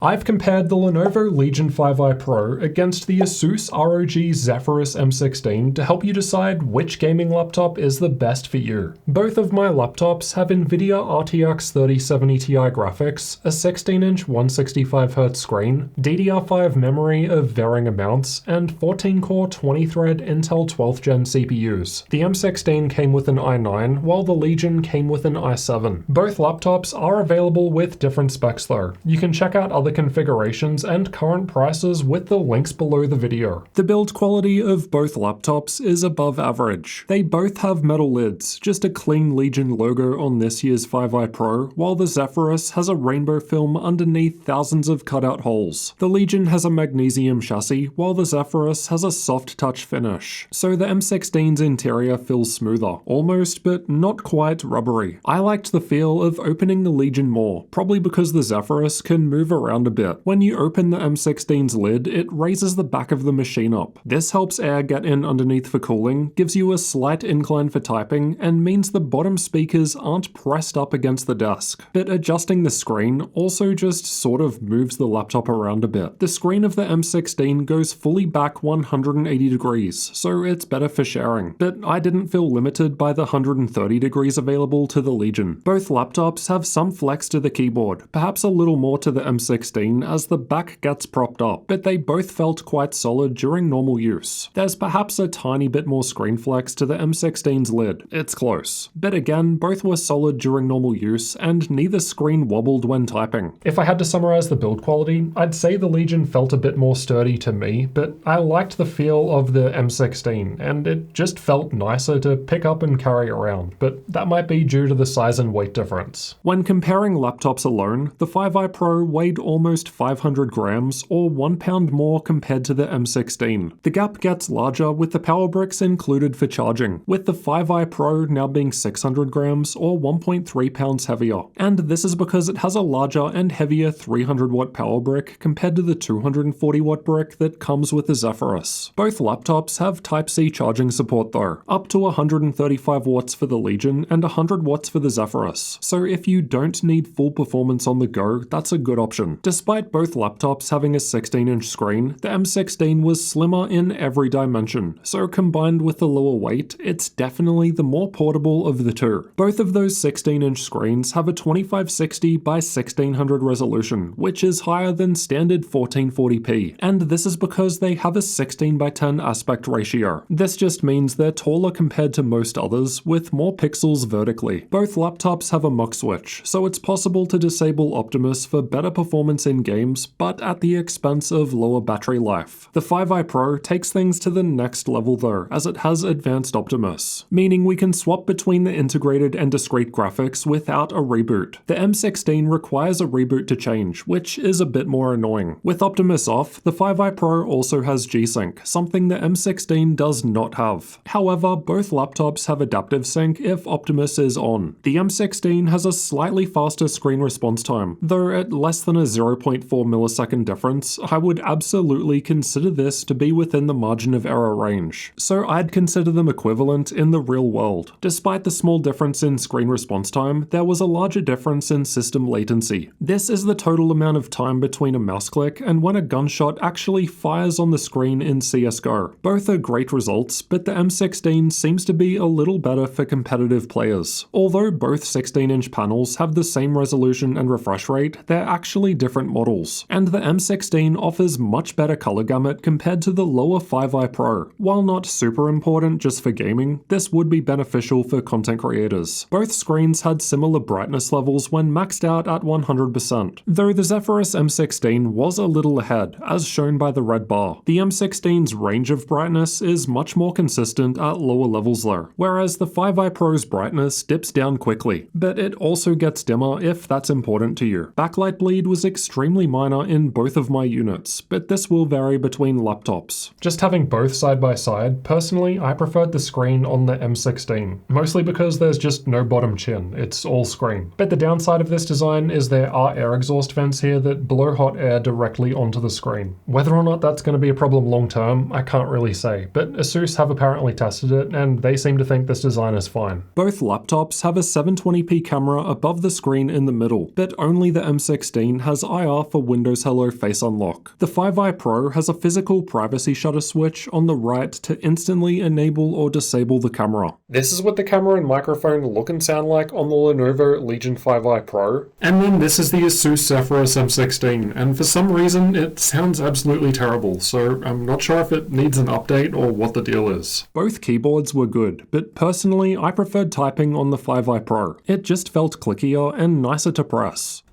I've compared the Lenovo Legion 5i Pro against the ASUS ROG Zephyrus M16 to help you decide which gaming laptop is the best for you. Both of my laptops have NVIDIA RTX 3070 Ti graphics, a 16-inch 165Hz screen, DDR5 memory of varying amounts, and 14-core 20-thread Intel 12th Gen CPUs. The M16 came with an i9, while the Legion came with an i7. Both laptops are available with different specs though. You can check out other configurations and current prices with the links below the video. The build quality of both laptops is above average. They both have metal lids, just a clean Legion logo on this year's 5i Pro, while the Zephyrus has a rainbow film underneath thousands of cutout holes. The Legion has a magnesium chassis, while the Zephyrus has a soft touch finish. So the M16's interior feels smoother, almost but not quite rubbery. I liked the feel of opening the Legion more, probably because the Zephyrus can move around a bit. When you open the M16's lid, it raises the back of the machine up. This helps air get in underneath for cooling, gives you a slight incline for typing, and means the bottom speakers aren't pressed up against the desk. But adjusting the screen also just sort of moves the laptop around a bit. The screen of the M16 goes fully back 180 degrees, so it's better for sharing. But I didn't feel limited by the 130 degrees available to the Legion. Both laptops have some flex to the keyboard, perhaps a little more to the M16 as the back gets propped up, but they both felt quite solid during normal use. There's perhaps a tiny bit more screen flex to the M16's lid. It's close. But again, both were solid during normal use, and neither screen wobbled when typing. If I had to summarize the build quality, I'd say the Legion felt a bit more sturdy to me, but I liked the feel of the M16, and it just felt nicer to pick up and carry around, but that might be due to the size and weight difference. When comparing laptops alone, the 5i Pro weighed almost 500 grams or 1 pound more compared to the M16. The gap gets larger with the power bricks included for charging, with the 5i Pro now being 600 grams or 1.3 pounds heavier. And this is because it has a larger and heavier 300 watt power brick compared to the 240 watt brick that comes with the Zephyrus. Both laptops have Type-C charging support though, up to 135 watts for the Legion and 100 watts for the Zephyrus. So if you don't need full performance on the go, that's a good option. Despite both laptops having a 16-inch screen, the M16 was slimmer in every dimension, so combined with the lower weight, it's definitely the more portable of the two. Both of those 16-inch screens have a 2560 by 1600 resolution, which is higher than standard 1440p, and this is because they have a 16 by 10 aspect ratio. This just means they're taller compared to most others, with more pixels vertically. Both laptops have a MUX Switch, so it's possible to disable Optimus for better performance in games, but at the expense of lower battery life. The 5i Pro takes things to the next level though, as it has advanced Optimus, meaning we can swap between the integrated and discrete graphics without a reboot. The M16 requires a reboot to change, which is a bit more annoying. With Optimus off, the 5i Pro also has G-Sync, something the M16 does not have. However, both laptops have adaptive sync if Optimus is on. The M16 has a slightly faster screen response time, though at less than a 0.4 millisecond difference, I would absolutely consider this to be within the margin of error range. So I'd consider them equivalent in the real world. Despite the small difference in screen response time, there was a larger difference in system latency. This is the total amount of time between a mouse click and when a gunshot actually fires on the screen in CSGO. Both are great results, but the M16 seems to be a little better for competitive players. Although both 16-inch panels have the same resolution and refresh rate, they're actually different models, and the M16 offers much better color gamut compared to the lower 5i Pro. While not super important just for gaming, this would be beneficial for content creators. Both screens had similar brightness levels when maxed out at 100%, though the Zephyrus M16 was a little ahead, as shown by the red bar. The M16's range of brightness is much more consistent at lower levels though, whereas the 5i Pro's brightness dips down quickly, but it also gets dimmer if that's important to you. Backlight bleed was extremely minor in both of my units, but this will vary between laptops. Just having both side by side, personally I preferred the screen on the M16, mostly because there's just no bottom chin, it's all screen. But the downside of this design is there are air exhaust vents here that blow hot air directly onto the screen. Whether or not that's going to be a problem long term, I can't really say, but ASUS have apparently tested it and they seem to think this design is fine. Both laptops have a 720p camera above the screen in the middle, but only the M16 has IR for Windows Hello Face Unlock. The 5i Pro has a physical privacy shutter switch on the right to instantly enable or disable the camera. This is what the camera and microphone look and sound like on the Lenovo Legion 5i Pro. And then this is the ASUS Zephyrus M16, and for some reason it sounds absolutely terrible, so I'm not sure if it needs an update or what the deal is. Both keyboards were good, but personally I preferred typing on the 5i Pro. It just felt clickier and nicer to press.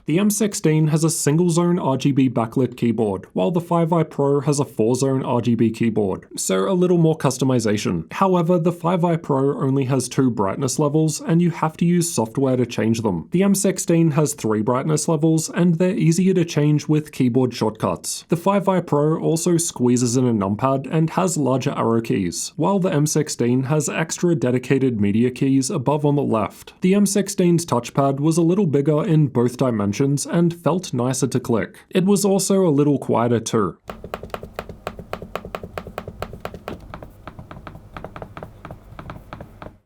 The M16 has a single-zone RGB backlit keyboard, while the 5i Pro has a 4-zone RGB keyboard, so a little more customization. However, the 5i Pro only has 2 brightness levels, and you have to use software to change them. The M16 has 3 brightness levels, and they're easier to change with keyboard shortcuts. The 5i Pro also squeezes in a numpad and has larger arrow keys, while the M16 has extra dedicated media keys above on the left. The M16's touchpad was a little bigger in both dimensions and felt nicer to click. It was also a little quieter too.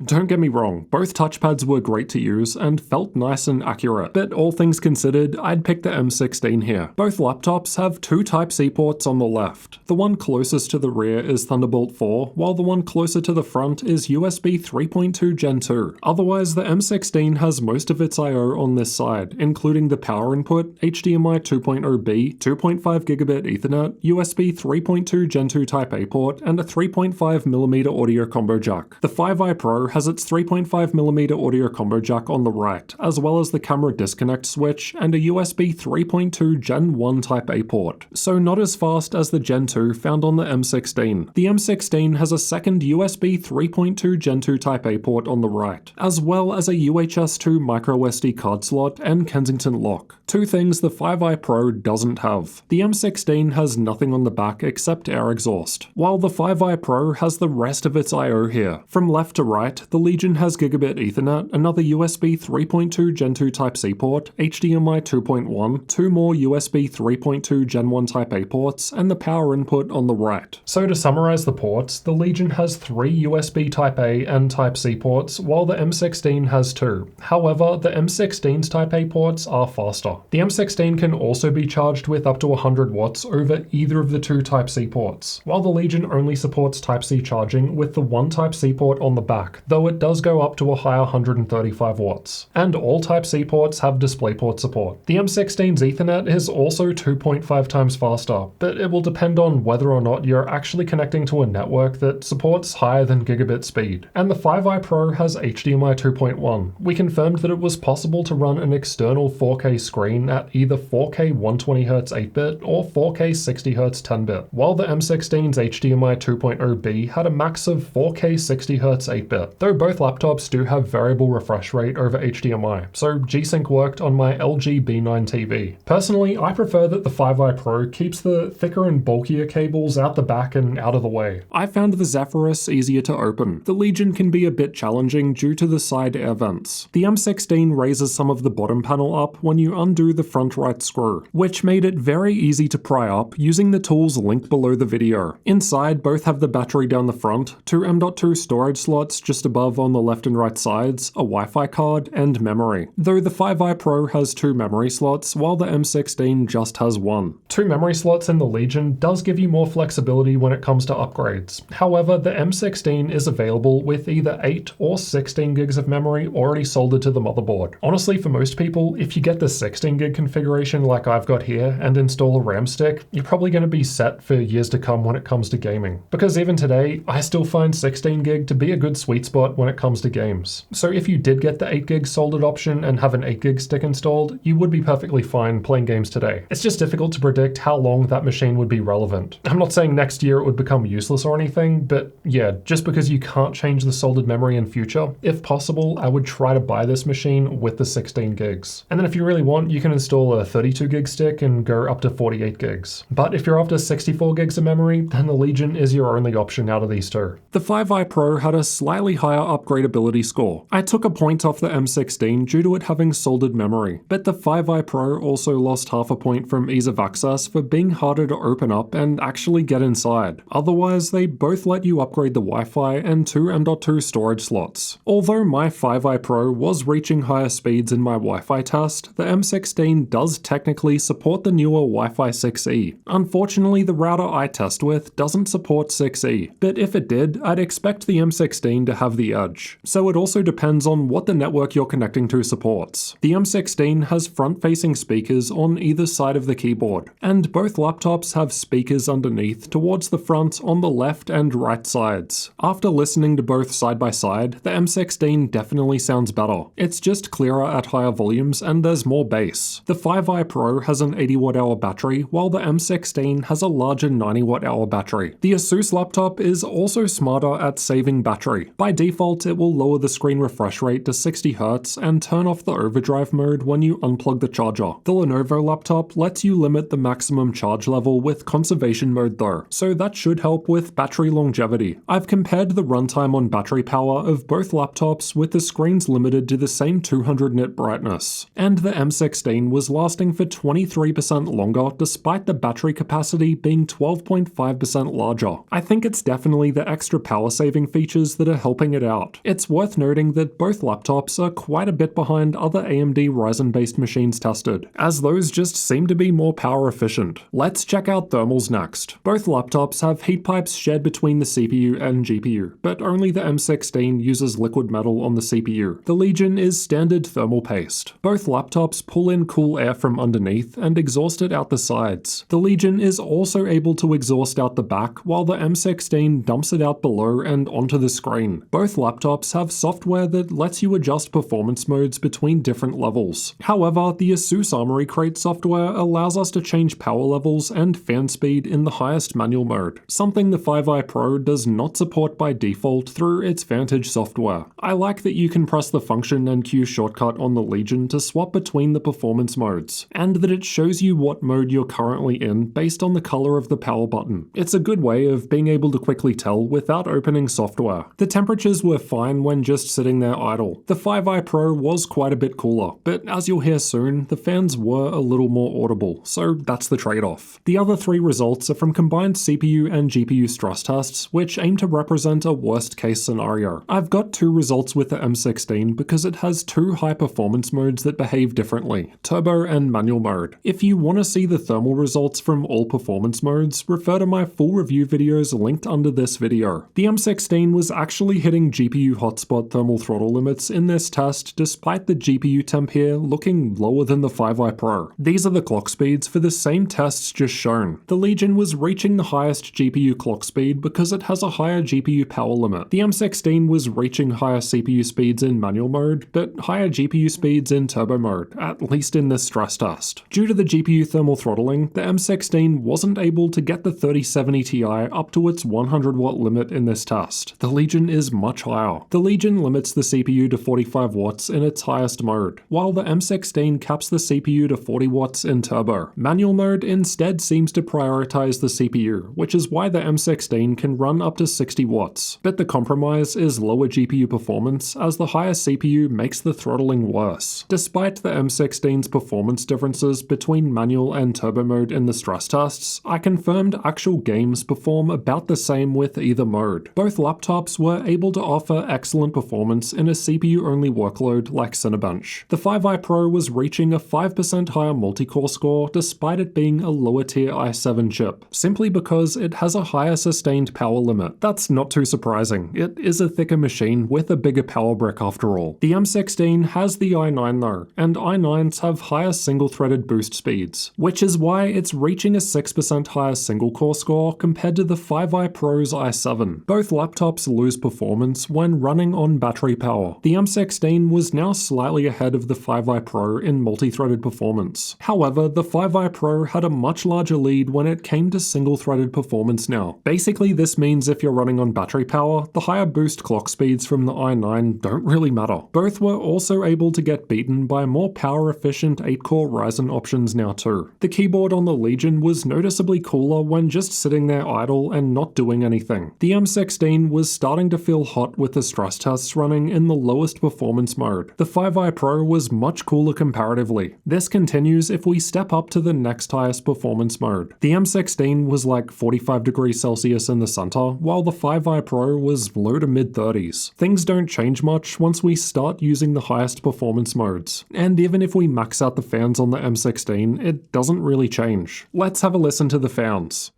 Don't get me wrong, both touchpads were great to use and felt nice and accurate, but all things considered, I'd pick the M16 here. Both laptops have 2 Type-C ports on the left. The one closest to the rear is Thunderbolt 4, while the one closer to the front is USB 3.2 Gen 2. Otherwise, the M16 has most of its I/O on this side, including the power input, HDMI 2.0B, 2.5GB Ethernet, USB 3.2 Gen 2 Type-A port, and a 3.5mm audio combo jack. The 5i Pro has its 3.5mm audio combo jack on the right, as well as the camera disconnect switch and a USB 3.2 Gen 1 Type-A port, so not as fast as the Gen 2 found on the M16. The M16 has a second USB 3.2 Gen 2 Type-A port on the right, as well as a UHS 2 microSD card slot and Kensington lock, 2 things the 5i Pro doesn't have. The M16 has nothing on the back except air exhaust, while the 5i Pro has the rest of its I/O here. From left to right, the Legion has Gigabit Ethernet, another USB 3.2 Gen 2 Type-C port, HDMI 2.1, 2 more USB 3.2 Gen 1 Type-A ports, and the power input on the right. So to summarize the ports, the Legion has 3 USB Type-A and Type-C ports, while the M16 has 2. However, the M16's Type-A ports are faster. The M16 can also be charged with up to 100 watts over either of the 2 Type-C ports, while the Legion only supports Type-C charging with the 1 Type-C port on the back, though it does go up to a higher 135 watts. And all Type-C ports have DisplayPort support. The M16's Ethernet is also 2.5 times faster, but it will depend on whether or not you're actually connecting to a network that supports higher than gigabit speed. And the 5i Pro has HDMI 2.1. We confirmed that it was possible to run an external 4K screen at either 4K 120Hz 8-bit or 4K 60Hz 10-bit, while the M16's HDMI 2.0B had a max of 4K 60Hz 8-bit. Though both laptops do have variable refresh rate over HDMI, so G-Sync worked on my LG B9 TV. Personally, I prefer that the 5i Pro keeps the thicker and bulkier cables out the back and out of the way. I found the Zephyrus easier to open. The Legion can be a bit challenging due to the side air vents. The M16 raises some of the bottom panel up when you undo the front right screw, which made it very easy to pry up using the tools linked below the video. Inside, both have the battery down the front, 2 M.2 storage slots just above on the left and right sides, a Wi-Fi card, and memory. Though the 5i Pro has 2 memory slots, while the M16 just has 1. 2 memory slots in the Legion does give you more flexibility when it comes to upgrades. However, the M16 is available with either 8 or 16 gigs of memory already soldered to the motherboard. Honestly, for most people, if you get the 16 gig configuration like I've got here and install a RAM stick, you're probably going to be set for years to come when it comes to gaming. Because even today, I still find 16 gig to be a good sweet spot when it comes to games. So if you did get the 8 gig soldered option and have an 8 gig stick installed, you would be perfectly fine playing games today. It's just difficult to predict how long that machine would be relevant. I'm not saying next year it would become useless or anything, but yeah, just because you can't change the soldered memory in future, if possible, I would try to buy this machine with the 16 gigs. And then if you really want, you can install a 32 gig stick and go up to 48 gigs. But if you're after 64 gigs of memory, then the Legion is your only option out of these two. The 5i Pro had a slightly higher higher upgradeability score. I took a point off the M16 due to it having soldered memory, but the 5i Pro also lost half a point from ease of access for being harder to open up and actually get inside. Otherwise, they both let you upgrade the Wi-Fi and 2 M.2 storage slots. Although my 5i Pro was reaching higher speeds in my Wi-Fi test, the M16 does technically support the newer Wi-Fi 6E. Unfortunately, the router I test with doesn't support 6E, but if it did, I'd expect the M16 to have the edge. So it also depends on what the network you're connecting to supports. The M16 has front-facing speakers on either side of the keyboard, and both laptops have speakers underneath towards the front on the left and right sides. After listening to both side by side, the M16 definitely sounds better. It's just clearer at higher volumes and there's more bass. The 5i Pro has an 80 Wh battery, while the M16 has a larger 90 Wh battery. The ASUS laptop is also smarter at saving battery. By default, it will lower the screen refresh rate to 60 Hz and turn off the overdrive mode when you unplug the charger. The Lenovo laptop lets you limit the maximum charge level with conservation mode though, so that should help with battery longevity. I've compared the runtime on battery power of both laptops with the screens limited to the same 200 nit brightness, and the M16 was lasting for 23% longer despite the battery capacity being 12.5% larger. I think it's definitely the extra power saving features that are helping it out. It's worth noting that both laptops are quite a bit behind other AMD Ryzen based machines tested, as those just seem to be more power efficient. Let's check out thermals next. Both laptops have heat pipes shared between the CPU and GPU, but only the M16 uses liquid metal on the CPU. The Legion is standard thermal paste. Both laptops pull in cool air from underneath and exhaust it out the sides. The Legion is also able to exhaust out the back, while the M16 dumps it out below and onto the screen. Both laptops have software that lets you adjust performance modes between different levels. However, the ASUS Armoury Crate software allows us to change power levels and fan speed in the highest manual mode, something the 5i Pro does not support by default through its Vantage software. I like that you can press the function and Q shortcut on the Legion to swap between the performance modes, and that it shows you what mode you're currently in based on the color of the power button. It's a good way of being able to quickly tell without opening software. The temperatures were fine when just sitting there idle. The 5i Pro was quite a bit cooler, but as you'll hear soon, the fans were a little more audible, so that's the trade-off. The other three results are from combined CPU and GPU stress tests, which aim to represent a worst-case scenario. I've got two results with the M16 because it has two high-performance modes that behave differently, turbo and manual mode. If you want to see the thermal results from all performance modes, refer to my full review videos linked under this video. The M16 was actually hitting GPU hotspot thermal throttle limits in this test despite the GPU temp here looking lower than the 5i Pro. These are the clock speeds for the same tests just shown. The Legion was reaching the highest GPU clock speed because it has a higher GPU power limit. The M16 was reaching higher CPU speeds in manual mode, but higher GPU speeds in turbo mode, at least in this stress test. Due to the GPU thermal throttling, the M16 wasn't able to get the 3070 Ti up to its 100 watt limit in this test. The Legion is much higher. The Legion limits the CPU to 45 watts in its highest mode, while the M16 caps the CPU to 40 watts in turbo. Manual mode instead seems to prioritize the CPU, which is why the M16 can run up to 60 watts. But the compromise is lower GPU performance, as the higher CPU makes the throttling worse. Despite the M16's performance differences between manual and turbo mode in the stress tests, I confirmed actual games perform about the same with either mode. Both laptops were able to offer excellent performance in a CPU-only workload like Cinebench. The 5i Pro was reaching a 5% higher multi-core score despite it being a lower-tier i7 chip, simply because it has a higher sustained power limit. That's not too surprising. It is a thicker machine with a bigger power brick after all. The M16 has the i9 though, and i9s have higher single-threaded boost speeds, which is why it's reaching a 6% higher single-core score compared to the 5i Pro's i7. Both laptops lose performance when running on battery power. The M16 was now slightly ahead of the 5i Pro in multi-threaded performance. However, the 5i Pro had a much larger lead when it came to single-threaded performance now. Basically, this means if you're running on battery power, the higher boost clock speeds from the i9 don't really matter. Both were also able to get beaten by more power-efficient 8-core Ryzen options now too. The keyboard on the Legion was noticeably cooler when just sitting there idle and not doing anything. The M16 was starting to feel hot start with the stress tests running in the lowest performance mode. The 5i Pro was much cooler comparatively. This continues if we step up to the next highest performance mode. The M16 was like 45 degrees Celsius in the center, while the 5i Pro was low to mid 30s. Things don't change much once we start using the highest performance modes. And even if we max out the fans on the M16, it doesn't really change. Let's have a listen to the fans.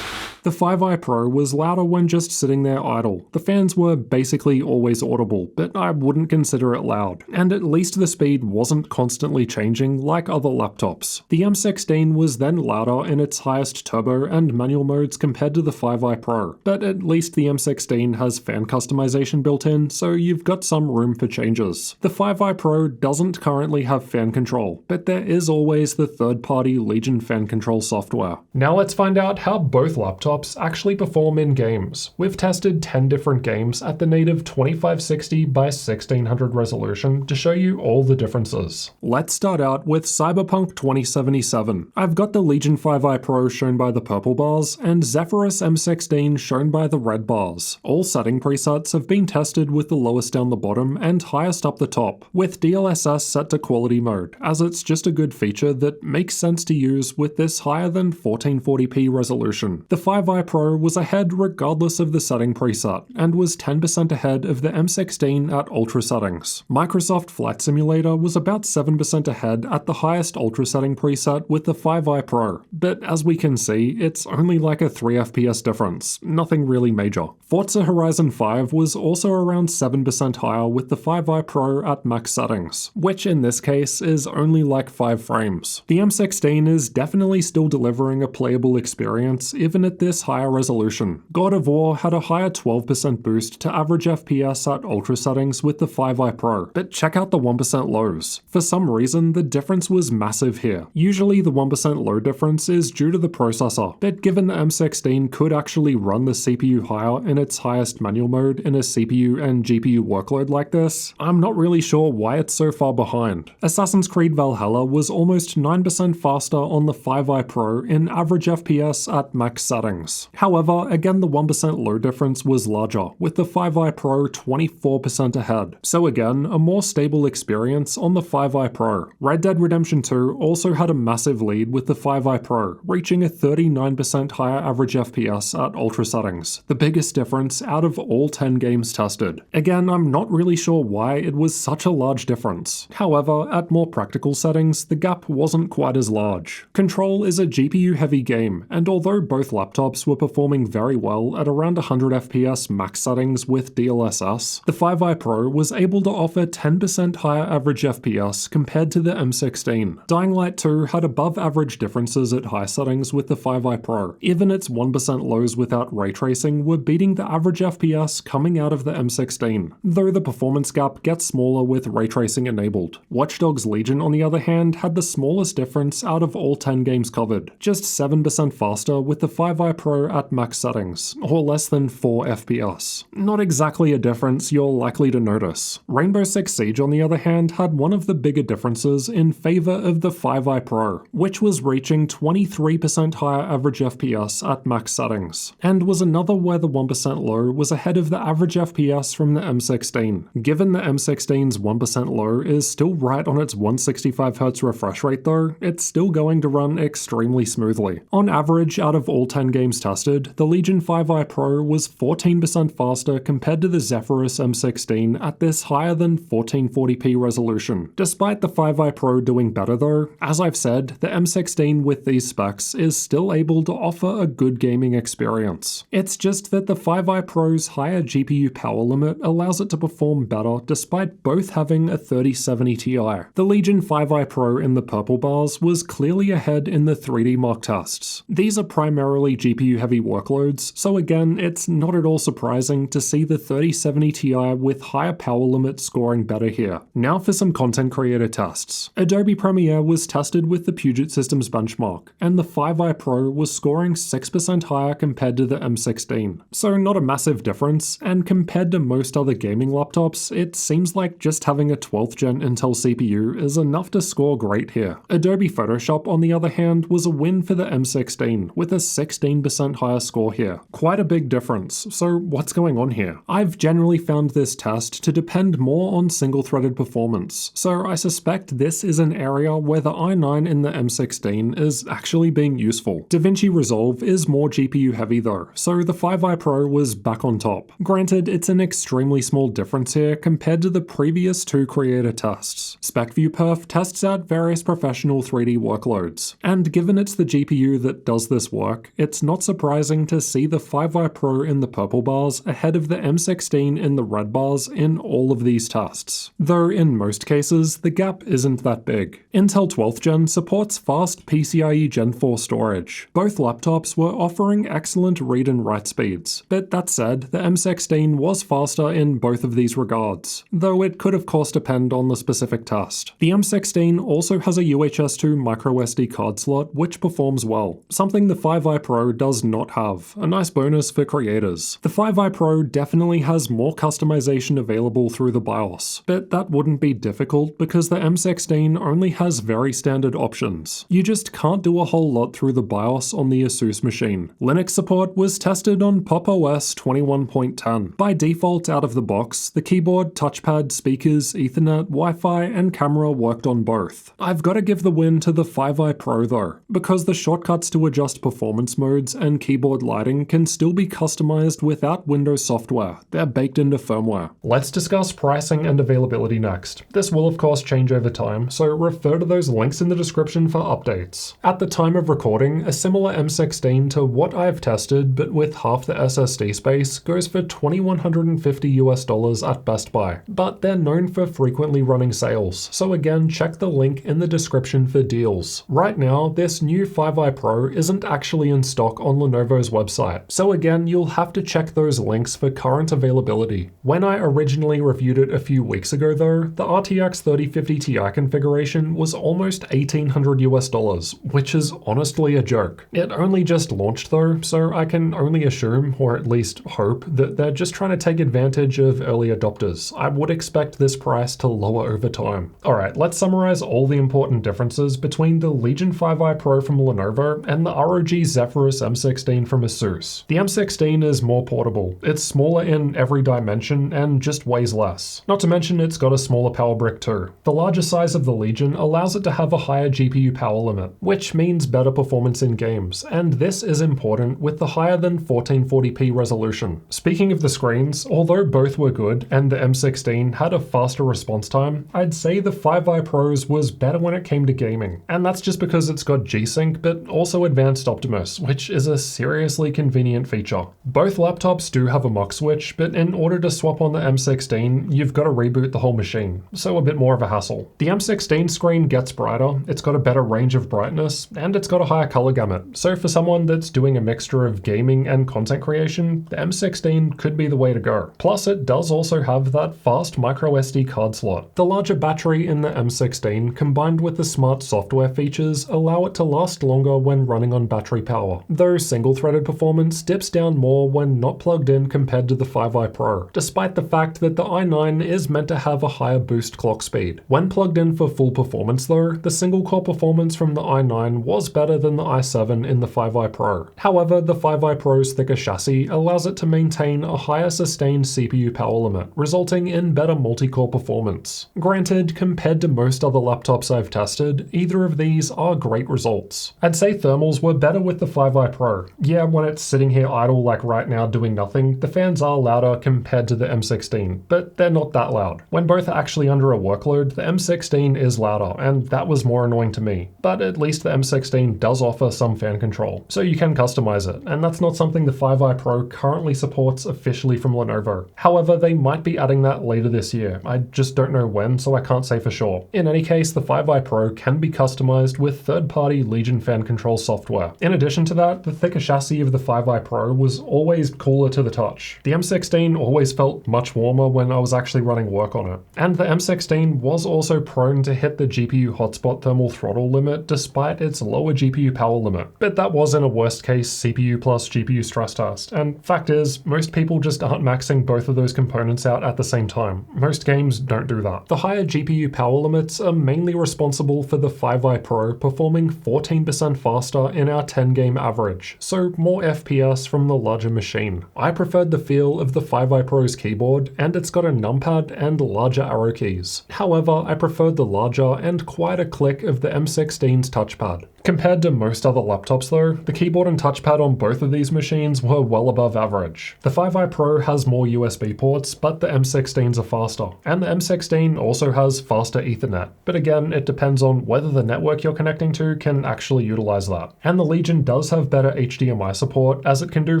The 5i Pro was louder when just sitting there idle. The fans were basically always audible, but I wouldn't consider it loud, and at least the speed wasn't constantly changing like other laptops. The M16 was then louder in its highest turbo and manual modes compared to the 5i Pro, but at least the M16 has fan customization built in, so you've got some room for changes. The 5i Pro doesn't currently have fan control, but there is always the third-party Legion fan control software. Now let's find out how both laptops actually perform in games. We've tested 10 different games at the native 2560 by 1600 resolution to show you all the differences. Let's start out with Cyberpunk 2077. I've got the Legion 5i Pro shown by the purple bars and Zephyrus M16 shown by the red bars. All setting presets have been tested with the lowest down the bottom and highest up the top, with DLSS set to quality mode, as it's just a good feature that makes sense to use with this higher than 1440p resolution. The 5i Pro was ahead regardless of the setting preset, and was 10% ahead of the M16 at ultra settings. Microsoft Flight Simulator was about 7% ahead at the highest ultra setting preset with the 5i Pro, but as we can see, it's only like a 3 FPS difference, nothing really major. Forza Horizon 5 was also around 7% higher with the 5i Pro at max settings, which in this case is only like 5 frames. The M16 is definitely still delivering a playable experience even at this higher resolution. God of War had a higher 12% boost to average FPS at ultra settings with the 5i Pro, but check out the 1% lows. For some reason, the difference was massive here. Usually the 1% low difference is due to the processor, but given the M16 could actually run the CPU higher in its highest manual mode in a CPU and GPU workload like this, I'm not really sure why it's so far behind. Assassin's Creed Valhalla was almost 9% faster on the 5i Pro in average FPS at max settings. However, again the 1% low difference was larger, with the 5i Pro 24% ahead. So again, a more stable experience on the 5i Pro. Red Dead Redemption 2 also had a massive lead with the 5i Pro, reaching a 39% higher average FPS at ultra settings, the biggest difference out of all 10 games tested. Again, I'm not really sure why it was such a large difference. However, at more practical settings, the gap wasn't quite as large. Control is a GPU-heavy game, and although both laptops were performing very well at around 100 FPS max settings with DLSS, the 5i Pro was able to offer 10% higher average FPS compared to the M16. Dying Light 2 had above average differences at high settings with the 5i Pro. Even its 1% lows without ray tracing were beating the average FPS coming out of the M16, though the performance gap gets smaller with ray tracing enabled. Watch Dogs Legion, on the other hand, had the smallest difference out of all 10 games covered, just 7% faster with the 5i Pro at max settings, or less than 4 FPS. Not exactly a difference you're likely to notice. Rainbow Six Siege, on the other hand, had one of the bigger differences in favor of the 5i Pro, which was reaching 23% higher average FPS at max settings, and was another where the 1% low was ahead of the average FPS from the M16. Given the M16's 1% low is still right on its 165Hz refresh rate though, it's still going to run extremely smoothly. On average, out of all 10 games tested, the Legion 5i Pro was 14% faster compared to the Zephyrus M16 at this higher than 1440p resolution. Despite the 5i Pro doing better though, as I've said, the M16 with these specs is still able to offer a good gaming experience. It's just that the 5i Pro's higher GPU power limit allows it to perform better despite both having a 3070 Ti. The Legion 5i Pro in the purple bars was clearly ahead in the 3D mark tests. These are primarily GPU GPU-heavy workloads, so again, it's not at all surprising to see the 3070 Ti with higher power limits scoring better here. Now for some content creator tests. Adobe Premiere was tested with the Puget Systems benchmark, and the 5i Pro was scoring 6% higher compared to the M16. So not a massive difference, and compared to most other gaming laptops, it seems like just having a 12th gen Intel CPU is enough to score great here. Adobe Photoshop, on the other hand, was a win for the M16, with a 16% higher score here. Quite a big difference, so what's going on here? I've generally found this test to depend more on single-threaded performance, so I suspect this is an area where the i9 in the M16 is actually being useful. DaVinci Resolve is more GPU heavy though, so the 5i Pro was back on top. Granted, it's an extremely small difference here compared to the previous two creator tests. SpecViewPerf tests out various professional 3D workloads, and given it's the GPU that does this work, it's not surprising to see the 5i Pro in the purple bars ahead of the M16 in the red bars in all of these tests. Though in most cases, the gap isn't that big. Intel 12th Gen supports fast PCIe Gen 4 storage. Both laptops were offering excellent read and write speeds, but that said, the M16 was faster in both of these regards, though it could of course depend on the specific test. The M16 also has a UHS-2 microSD card slot which performs well, something the 5i Pro does not have, a nice bonus for creators. The 5i Pro definitely has more customization available through the BIOS, but that wouldn't be difficult because the M16 only has very standard options. You just can't do a whole lot through the BIOS on the ASUS machine. Linux support was tested on Pop! OS 21.10. By default out of the box, the keyboard, touchpad, speakers, Ethernet, Wi-Fi, and camera worked on both. I've got to give the win to the 5i Pro though, because the shortcuts to adjust performance modes and keyboard lighting can still be customized without Windows software. They're baked into firmware. Let's discuss pricing and availability next. This will of course change over time, so refer to those links in the description for updates. At the time of recording, a similar M16 to what I've tested, but with half the SSD space, goes for $2,150 at Best Buy, but they're known for frequently running sales, so again check the link in the description for deals. Right now, this new 5i Pro isn't actually in stock on Lenovo's website, so again you'll have to check those links for current availability. When I originally reviewed it a few weeks ago though, the RTX 3050 Ti configuration was almost $1,800, which is honestly a joke. It only just launched though, so I can only assume, or at least hope, that they're just trying to take advantage of early adopters. I would expect this price to lower over time. Alright, let's summarize all the important differences between the Legion 5i Pro from Lenovo and the ROG Zephyrus M16 from ASUS. The M16 is more portable. It's smaller in every dimension and just weighs less. Not to mention it's got a smaller power brick too. The larger size of the Legion allows it to have a higher GPU power limit, which means better performance in games, and this is important with the higher than 1440p resolution. Speaking of the screens, although both were good and the M16 had a faster response time, I'd say the 5i Pro's was better when it came to gaming, and that's just because it's got G-Sync but also Advanced Optimus, which is a seriously convenient feature. Both laptops do have a MUX Switch, but in order to swap on the M16, you've got to reboot the whole machine, so a bit more of a hassle. The M16 screen gets brighter, it's got a better range of brightness, and it's got a higher color gamut, so for someone that's doing a mixture of gaming and content creation, the M16 could be the way to go. Plus it does also have that fast microSD card slot. The larger battery in the M16 combined with the smart software features allow it to last longer when running on battery power, though single-threaded performance dips down more when not plugged in compared to the 5i Pro, despite the fact that the i9 is meant to have a higher boost clock speed. When plugged in for full performance though, the single-core performance from the i9 was better than the i7 in the 5i Pro. However, the 5i Pro's thicker chassis allows it to maintain a higher sustained CPU power limit, resulting in better multi-core performance. Granted, compared to most other laptops I've tested, either of these are great results. I'd say thermals were better with the 5i Pro. Yeah, when it's sitting here idle like right now doing nothing, the fans are louder compared to the M16, but they're not that loud. When both are actually under a workload, the M16 is louder, and that was more annoying to me. But at least the M16 does offer some fan control, so you can customize it, and that's not something the 5i Pro currently supports officially from Lenovo. However, they might be adding that later this year. I just don't know when, so I can't say for sure. In any case, the 5i Pro can be customized with third-party Legion fan control software. In addition to that, the the thicker chassis of the 5i Pro was always cooler to the touch. The M16 always felt much warmer when I was actually running work on it. And the M16 was also prone to hit the GPU hotspot thermal throttle limit despite its lower GPU power limit. But that was in a worst case CPU plus GPU stress test, and fact is, most people just aren't maxing both of those components out at the same time. Most games don't do that. The higher GPU power limits are mainly responsible for the 5i Pro performing 14% faster in our 10-game average, so more FPS from the larger machine. I preferred the feel of the 5i Pro's keyboard, and it's got a numpad and larger arrow keys. However, I preferred the larger and quieter click of the M16's touchpad. Compared to most other laptops though, the keyboard and touchpad on both of these machines were well above average. The 5i Pro has more USB ports, but the M16s are faster. And the M16 also has faster Ethernet, but again, it depends on whether the network you're connecting to can actually utilize that. And the Legion does have better HDMI support, as it can do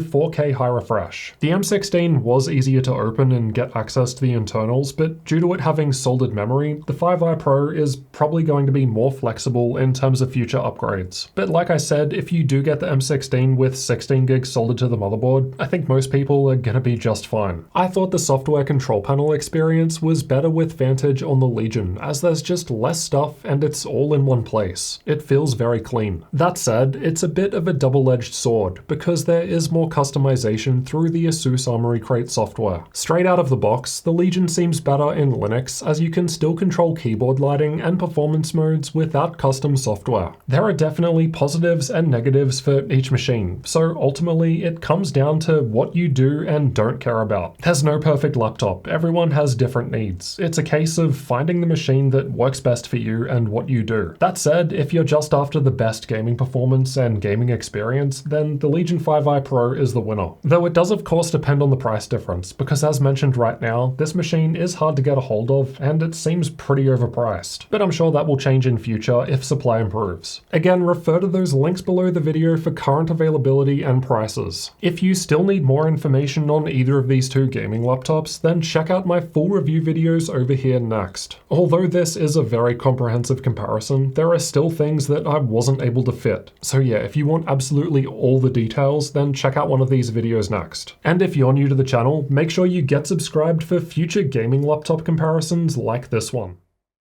4K high refresh. The M16 was easier to open and get access to the internals, but due to it having soldered memory, the 5i Pro is probably going to be more flexible in terms of future upgrades. But like I said, if you do get the M16 with 16 gigs soldered to the motherboard, I think most people are gonna be just fine. I thought the software control panel experience was better with Vantage on the Legion, as there's just less stuff and it's all in one place. It feels very clean. That said, it's a bit of a double-edged sword, because there is more customization through the ASUS Armoury Crate software. Straight out of the box, the Legion seems better in Linux, as you can still control keyboard lighting and performance modes without custom software. There are definitely positives and negatives for each machine, so ultimately it comes down to what you do and don't care about. There's no perfect laptop, everyone has different needs. It's a case of finding the machine that works best for you and what you do. That said, if you're just after the best gaming performance and gaming experience, then the Legion 5i Pro is the winner. Though it does of course depend on the price difference, because as mentioned right now, this machine is hard to get a hold of and it seems pretty overpriced. But I'm sure that will change in future if supply improves. Again, refer to those links below the video for current availability and prices. If you still need more information on either of these two gaming laptops, then check out my full review videos over here next. Although this is a very comprehensive comparison, there are still things that I wasn't able to fit. So yeah, if you want absolutely all the details, then check out one of these videos next. And if you're new to the channel, make sure you get subscribed for future gaming laptop comparisons like this one.